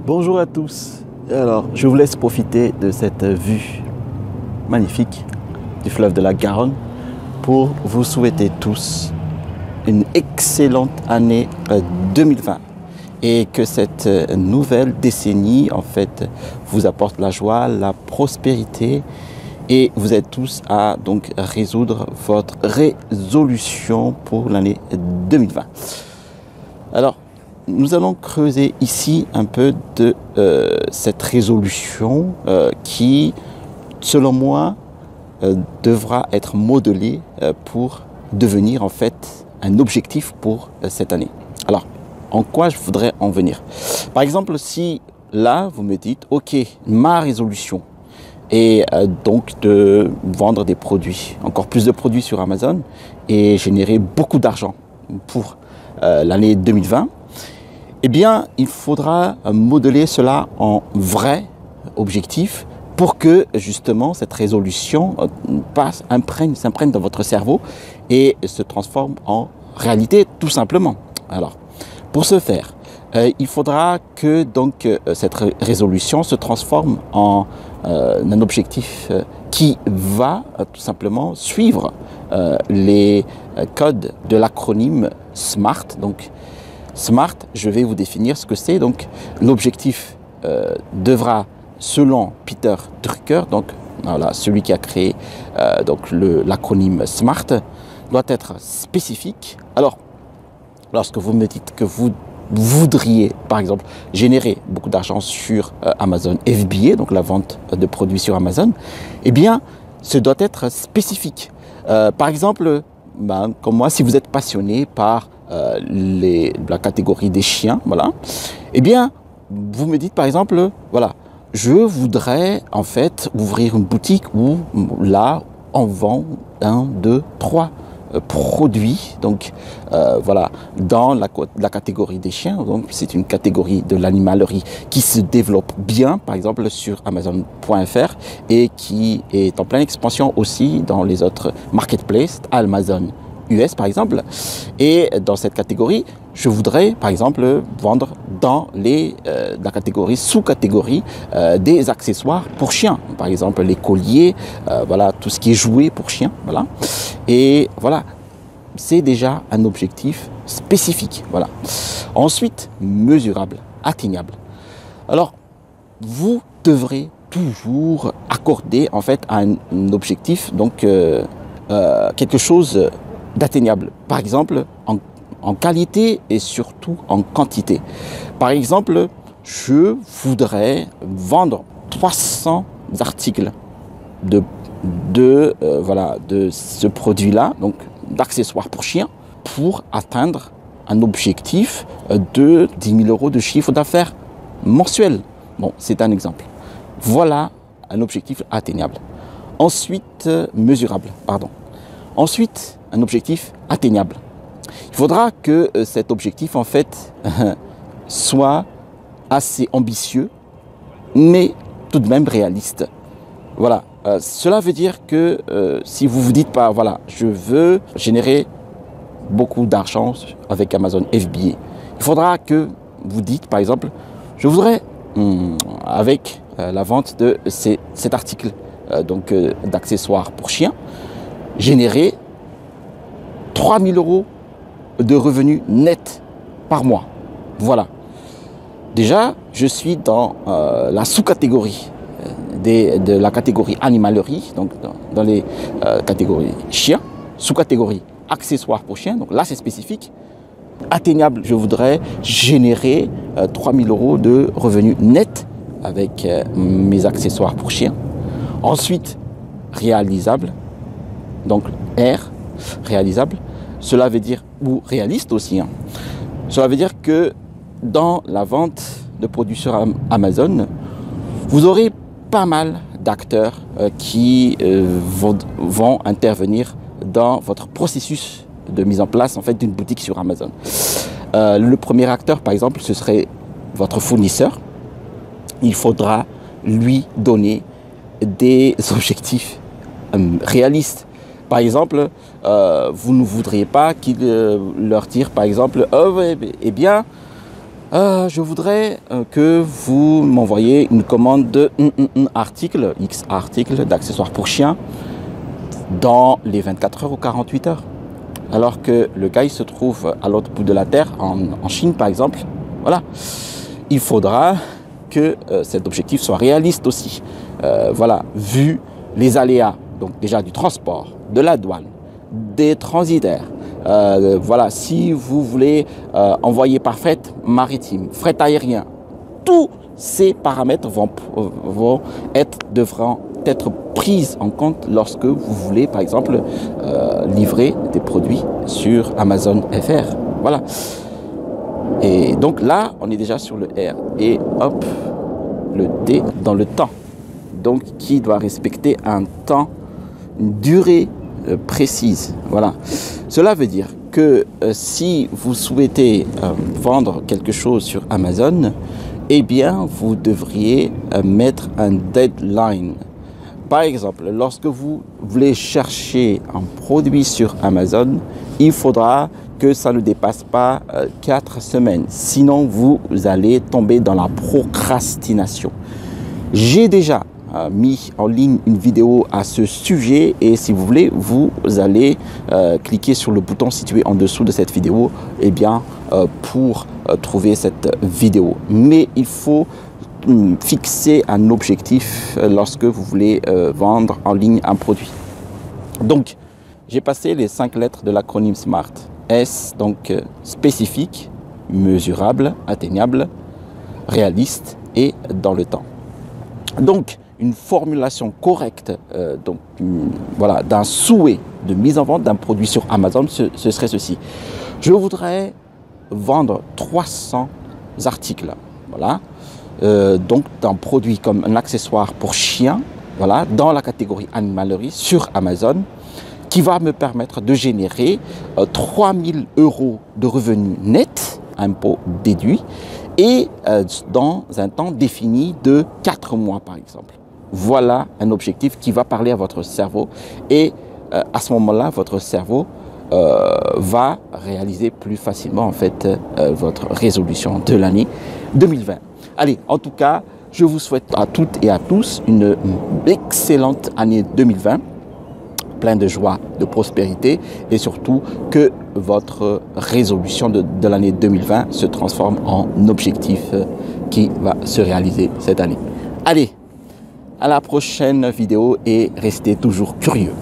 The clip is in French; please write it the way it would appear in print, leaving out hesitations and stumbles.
Bonjour à tous. Alors, je vous laisse profiter de cette vue magnifique du fleuve de la Garonne pour vous souhaiter tous une excellente année 2020 et que cette nouvelle décennie en fait vous apporte la joie, la prospérité et vous êtes tous à donc résoudre votre résolution pour l'année 2020. Alors, nous allons creuser ici un peu de cette résolution qui, selon moi, devra être modelée pour devenir en fait un objectif pour cette année. Alors, en quoi je voudrais en venir? Par exemple, si là, vous me dites, ok, ma résolution est donc de vendre des produits, encore plus de produits sur Amazon et générer beaucoup d'argent pour l'année 2020, eh bien, il faudra modeler cela en vrai objectif pour que justement cette résolution s'imprègne dans votre cerveau et se transforme en réalité tout simplement. Alors, pour ce faire, il faudra que donc cette résolution se transforme en un objectif qui va tout simplement suivre les codes de l'acronyme SMART. Donc, SMART, je vais vous définir ce que c'est. Donc, l'objectif devra, selon Peter Drucker, donc voilà, celui qui a créé donc l'acronyme SMART, doit être spécifique. Alors, lorsque vous me dites que vous voudriez, par exemple, générer beaucoup d'argent sur Amazon FBA, donc la vente de produits sur Amazon, eh bien, ce doit être spécifique. Par exemple, comme moi, si vous êtes passionné par la catégorie des chiens, voilà, eh bien, vous me dites par exemple, voilà, je voudrais en fait ouvrir une boutique où là, on vend 1, 2, 3 produits, donc voilà, dans la catégorie des chiens. Donc c'est une catégorie de l'animalerie qui se développe bien, par exemple sur Amazon.fr et qui est en pleine expansion aussi dans les autres marketplaces, Amazon US par exemple. Et dans cette catégorie, je voudrais par exemple vendre dans la catégorie, sous-catégorie des accessoires pour chiens, par exemple les colliers, voilà, tout ce qui est jouet pour chiens, voilà. Et voilà, c'est déjà un objectif spécifique, voilà. Ensuite, mesurable, atteignable. Alors, vous devrez toujours accorder en fait un objectif, donc quelque chose d'atteignable. Par exemple, en qualité et surtout en quantité. Par exemple, je voudrais vendre 300 articles voilà, de ce produit-là, donc d'accessoires pour chiens, pour atteindre un objectif de 10 000 euros de chiffre d'affaires mensuel. Bon, c'est un exemple. Voilà un objectif atteignable. Ensuite, mesurable, pardon. Ensuite, un objectif atteignable. Il faudra que cet objectif, en fait, soit assez ambitieux, mais tout de même réaliste. Voilà. Cela veut dire que si vous vous dites pas, voilà, je veux générer beaucoup d'argent avec Amazon FBA, il faudra que vous dites, par exemple, je voudrais, avec la vente de cet article donc d'accessoires pour chiens, générer 3 000 euros de revenus nets par mois. Voilà. Déjà, je suis dans la sous-catégorie de la catégorie animalerie, donc dans les catégories chiens, sous-catégorie accessoires pour chiens, donc là c'est spécifique. Atteignable, je voudrais générer 3 000 euros de revenus nets avec mes accessoires pour chiens. Ensuite, réalisable, donc R, réalisable, cela veut dire, ou réaliste aussi, hein. Cela veut dire que dans la vente de produits sur Amazon, vous aurez pas mal d'acteurs qui vont intervenir dans votre processus de mise en place en fait d'une boutique sur Amazon. Le premier acteur, par exemple, ce serait votre fournisseur. Il faudra lui donner des objectifs réalistes. Par exemple, vous ne voudriez pas qu'il leur tire, par exemple, oh, eh bien, Je voudrais que vous m'envoyiez une commande de X article d'accessoires pour chiens dans les 24 heures ou 48 heures. Alors que le gars il se trouve à l'autre bout de la terre, en Chine par exemple. Voilà. Il faudra que cet objectif soit réaliste aussi. Voilà, vu les aléas, donc déjà du transport, de la douane, des transitaires. Voilà, si vous voulez envoyer par fret maritime, fret aérien, tous ces paramètres devront être pris en compte lorsque vous voulez, par exemple, livrer des produits sur Amazon FR. Voilà. Et donc là, on est déjà sur le R. Et hop, le T dans le temps. Donc, qui doit respecter un temps, une durée précise. Voilà. Cela veut dire que si vous souhaitez vendre quelque chose sur Amazon, eh bien, vous devriez mettre un deadline. Par exemple, lorsque vous voulez chercher un produit sur Amazon, il faudra que ça ne dépasse pas 4 semaines. Sinon, vous allez tomber dans la procrastination. J'ai déjà mis en ligne une vidéo à ce sujet et si vous voulez, vous allez cliquer sur le bouton situé en dessous de cette vidéo pour trouver cette vidéo. Mais il faut fixer un objectif lorsque vous voulez vendre en ligne un produit. Donc, j'ai passé les 5 lettres de l'acronyme SMART. S, donc spécifique, mesurable, atteignable, réaliste et dans le temps. Donc, une formulation correcte voilà, d'un souhait de mise en vente d'un produit sur Amazon, ce serait ceci. Je voudrais vendre 300 articles. Voilà. Donc, d'un produit comme un accessoire pour chien, voilà, dans la catégorie animalerie sur Amazon, qui va me permettre de générer 3 000 € de revenus nets, impôts déduits, et dans un temps défini de 4 mois par exemple. Voilà un objectif qui va parler à votre cerveau et à ce moment-là, votre cerveau va réaliser plus facilement en fait votre résolution de l'année 2020. Allez, en tout cas, je vous souhaite à toutes et à tous une excellente année 2020. Plein de joie, de prospérité et surtout que votre résolution de l'année 2020 se transforme en objectif qui va se réaliser cette année. Allez, à la prochaine vidéo et restez toujours curieux.